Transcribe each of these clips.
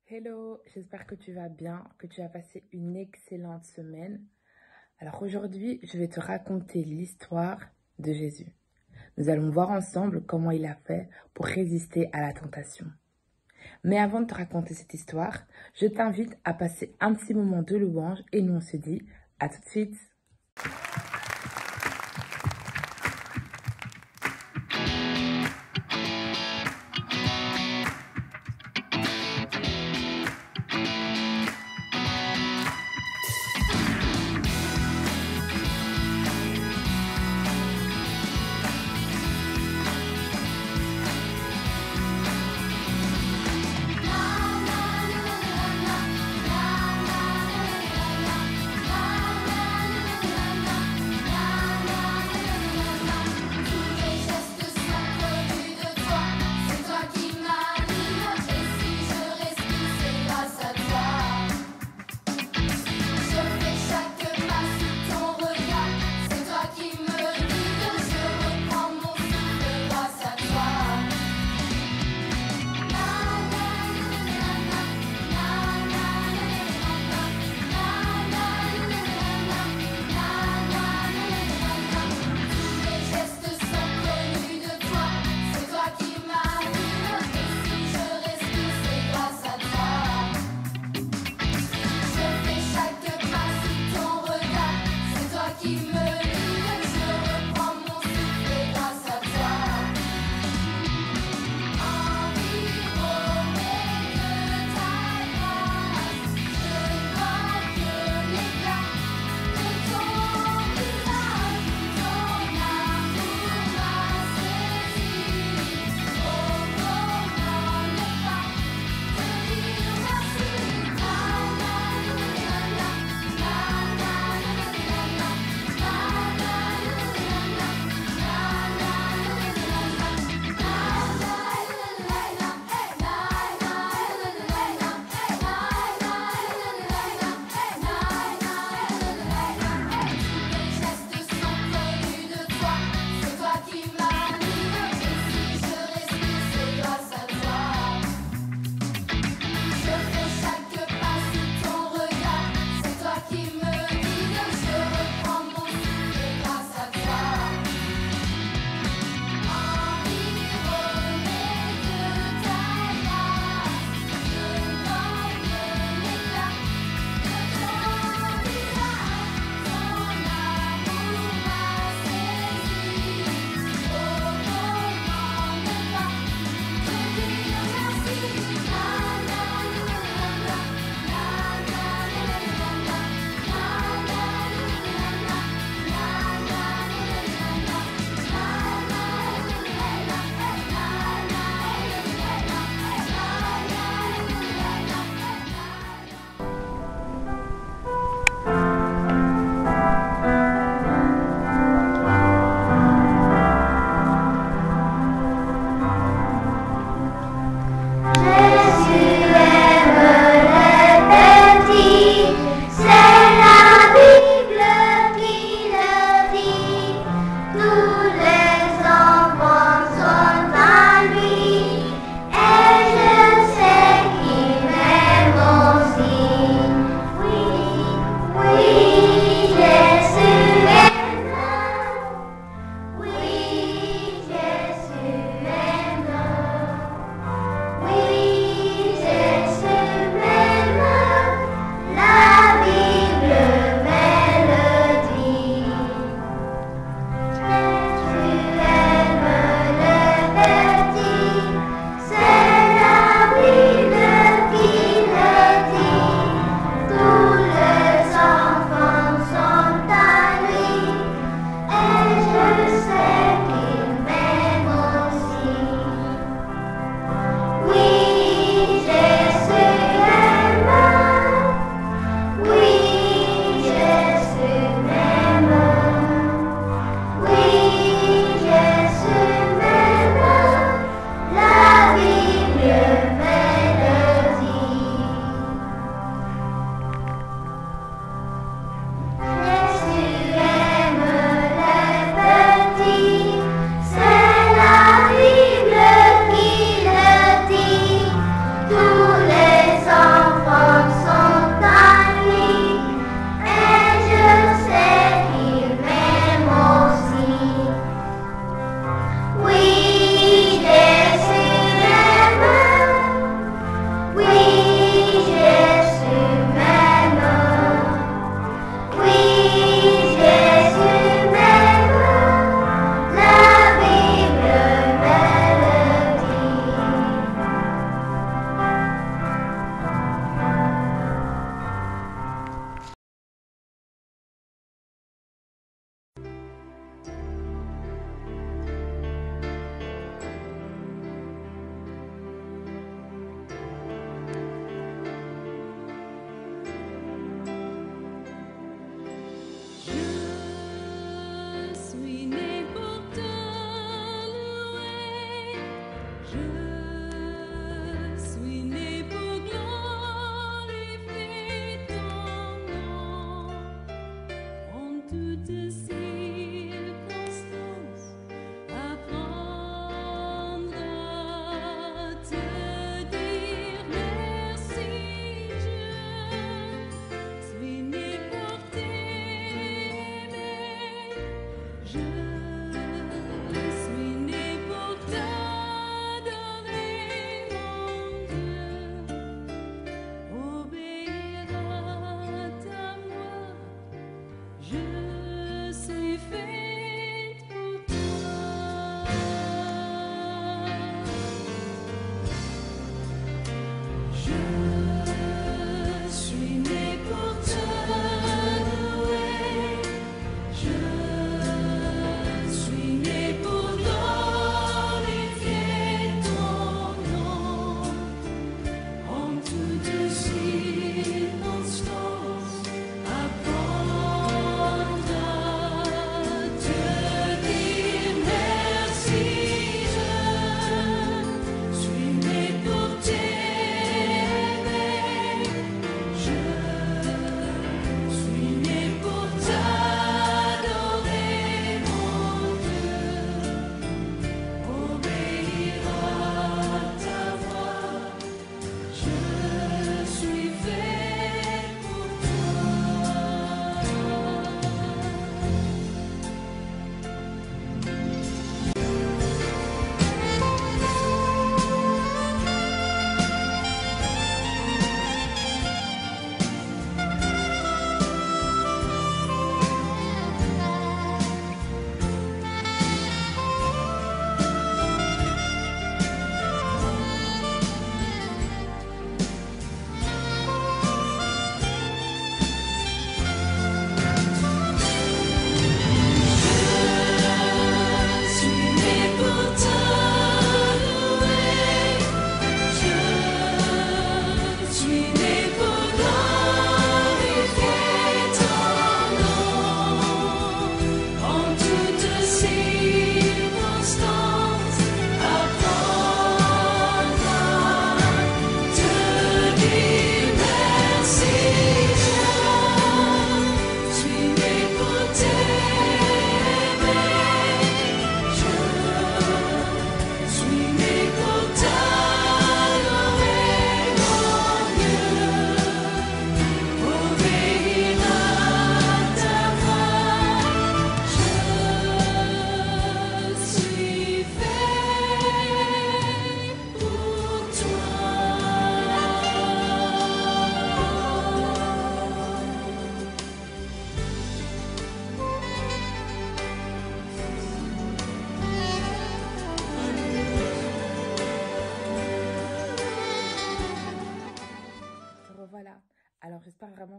Hello, j'espère que tu vas bien, que tu as passé une excellente semaine. Alors aujourd'hui, je vais te raconter l'histoire de Jésus. Nous allons voir ensemble comment il a fait pour résister à la tentation. Mais avant de te raconter cette histoire, je t'invite à passer un petit moment de louange et nous on se dit à tout de suite.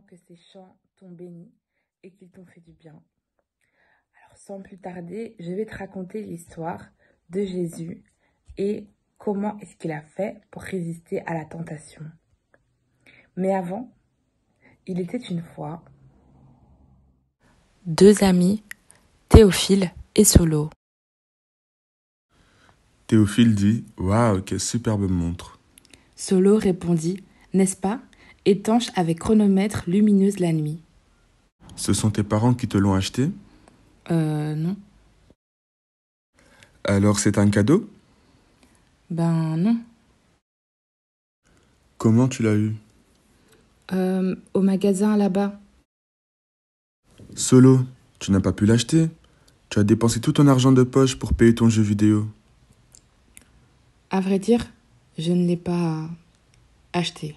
que ces chants t'ont béni et qu'ils t'ont fait du bien. Alors sans plus tarder, je vais te raconter l'histoire de Jésus et comment est-ce qu'il a fait pour résister à la tentation. Mais avant, il était une fois deux amis, Théophile et Solo. Théophile dit « Waouh, quelle superbe montre !» Solo répondit « N'est-ce pas, étanche avec chronomètre lumineuse la nuit ?» Ce sont tes parents qui te l'ont acheté? Non. Alors c'est un cadeau? Ben non. Comment tu l'as eu? Au magasin là-bas. Solo, tu n'as pas pu l'acheter. Tu as dépensé tout ton argent de poche pour payer ton jeu vidéo. À vrai dire, je ne l'ai pas acheté.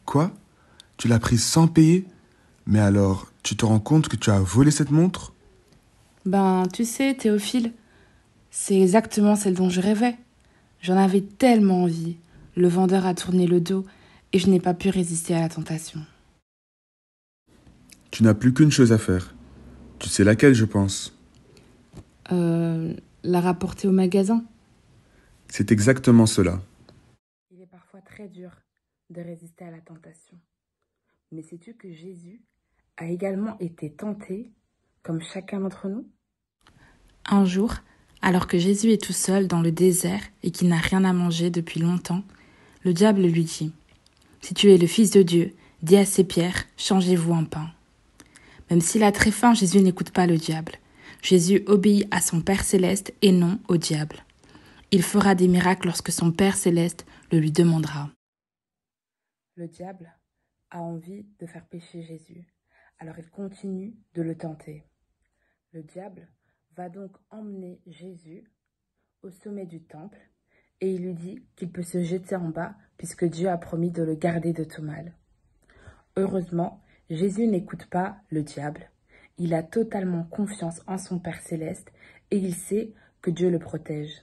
Quoi? Tu l'as prise sans payer? Mais alors, tu te rends compte que tu as volé cette montre? Ben, tu sais, Théophile, c'est exactement celle dont je rêvais. J'en avais tellement envie. Le vendeur a tourné le dos et je n'ai pas pu résister à la tentation. Tu n'as plus qu'une chose à faire. Tu sais laquelle, je pense. La rapporter au magasin. C'est exactement cela. Il est parfois très dur de résister à la tentation. Mais sais-tu que Jésus a également été tenté comme chacun d'entre nous? Un jour, alors que Jésus est tout seul dans le désert et qu'il n'a rien à manger depuis longtemps, le diable lui dit « Si tu es le Fils de Dieu, dis à ces pierres, changez-vous en pain. » Même s'il a très faim, Jésus n'écoute pas le diable. Jésus obéit à son Père céleste et non au diable. Il fera des miracles lorsque son Père céleste le lui demandera. Le diable a envie de faire pécher Jésus, alors il continue de le tenter. Le diable va donc emmener Jésus au sommet du temple et il lui dit qu'il peut se jeter en bas puisque Dieu a promis de le garder de tout mal. Heureusement, Jésus n'écoute pas le diable. Il a totalement confiance en son Père céleste et il sait que Dieu le protège.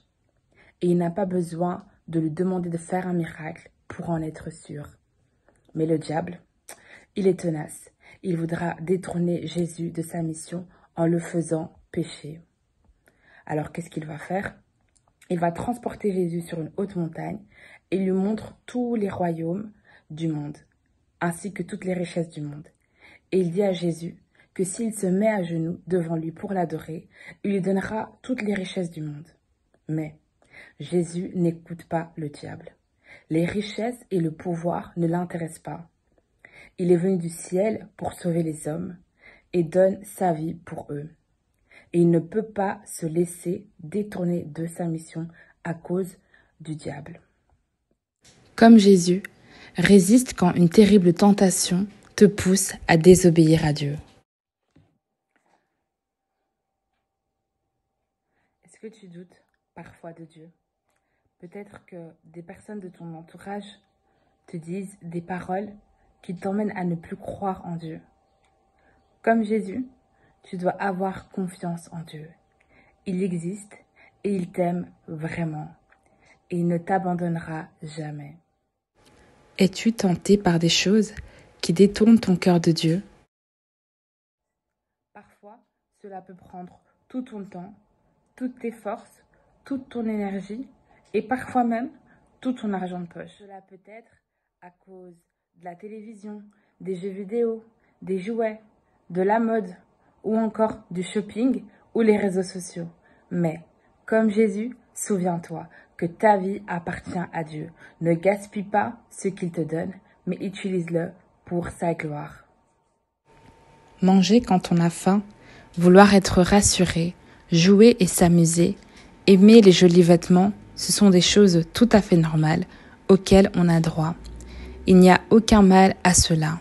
Et il n'a pas besoin de lui demander de faire un miracle pour en être sûr. Mais le diable, il est tenace. Il voudra détourner Jésus de sa mission en le faisant pécher. Alors qu'est-ce qu'il va faire? Il va transporter Jésus sur une haute montagne et lui montre tous les royaumes du monde, ainsi que toutes les richesses du monde. Et il dit à Jésus que s'il se met à genoux devant lui pour l'adorer, il lui donnera toutes les richesses du monde. Mais Jésus n'écoute pas le diable. Les richesses et le pouvoir ne l'intéressent pas. Il est venu du ciel pour sauver les hommes et donne sa vie pour eux. Et il ne peut pas se laisser détourner de sa mission à cause du diable. Comme Jésus, résiste quand une terrible tentation te pousse à désobéir à Dieu. Est-ce que tu doutes parfois de Dieu? Peut-être que des personnes de ton entourage te disent des paroles qui t'emmènent à ne plus croire en Dieu. Comme Jésus, tu dois avoir confiance en Dieu. Il existe et il t'aime vraiment. Et il ne t'abandonnera jamais. Es-tu tenté par des choses qui détournent ton cœur de Dieu? Parfois, cela peut prendre tout ton temps, toutes tes forces, toute ton énergie et parfois même tout ton argent de poche. Cela peut être à cause de la télévision, des jeux vidéo, des jouets, de la mode ou encore du shopping ou les réseaux sociaux. Mais, comme Jésus, souviens-toi que ta vie appartient à Dieu. Ne gaspille pas ce qu'il te donne, mais utilise-le pour sa gloire. Manger quand on a faim, vouloir être rassuré, jouer et s'amuser, aimer les jolis vêtements, ce sont des choses tout à fait normales auxquelles on a droit. Il n'y a aucun mal à cela.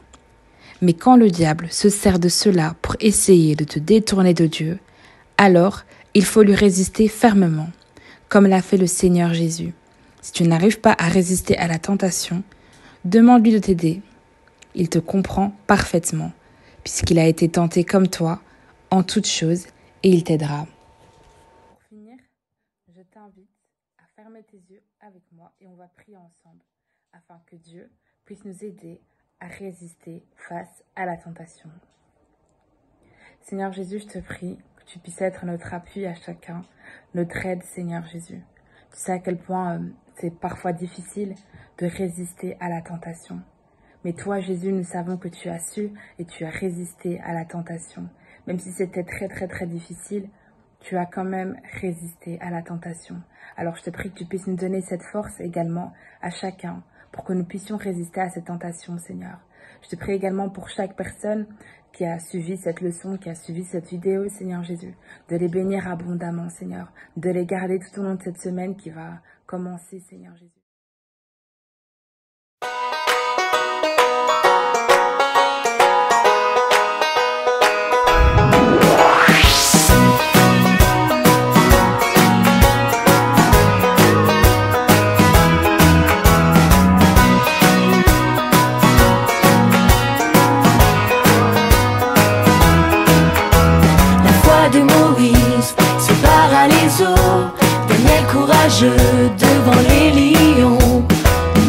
Mais quand le diable se sert de cela pour essayer de te détourner de Dieu, alors il faut lui résister fermement, comme l'a fait le Seigneur Jésus. Si tu n'arrives pas à résister à la tentation, demande-lui de t'aider. Il te comprend parfaitement, puisqu'il a été tenté comme toi, en toutes choses, et il t'aidera. Pour finir, je t'invite à fermer tes yeux avec moi et on va prier ensemble, afin que Dieu puisse nous aider à résister face à la tentation. Seigneur Jésus, je te prie que tu puisses être notre appui à chacun, notre aide, Seigneur Jésus. Tu sais à quel point c'est parfois difficile de résister à la tentation. Mais toi, Jésus, nous savons que tu as su et tu as résisté à la tentation. Même si c'était très difficile, tu as quand même résisté à la tentation. Alors je te prie que tu puisses nous donner cette force également à chacun pour que nous puissions résister à cette tentation, Seigneur. Je te prie également pour chaque personne qui a suivi cette leçon, qui a suivi cette vidéo, Seigneur Jésus, de les bénir abondamment, Seigneur, de les garder tout au long de cette semaine qui va commencer, Seigneur Jésus. De Moïse sépara les eaux, Daniel courageux devant les lions,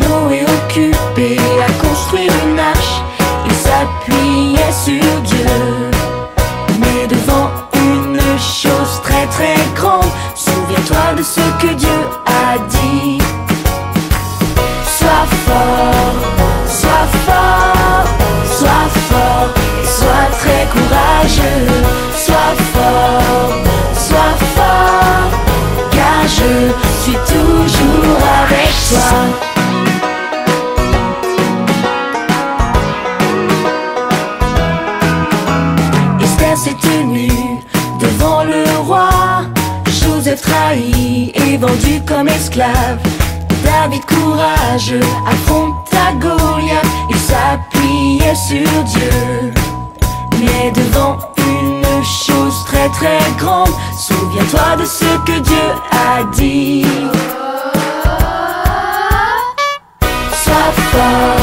Noé occupé à construire une arche, il s'appuyait sur Dieu. Mais devant une chose très grande, souviens-toi de ce que Dieu a dit. Sois fort, sois fort, sois fort et sois très courageux. Sois fort, car je suis toujours avec toi. Esther s'est tenue devant le roi, Joseph trahi et vendu comme esclave. David courageux affronta Goliath, il s'appuyait sur Dieu. Mais devant une chose très grande, souviens-toi de ce que Dieu a dit. Sois fort,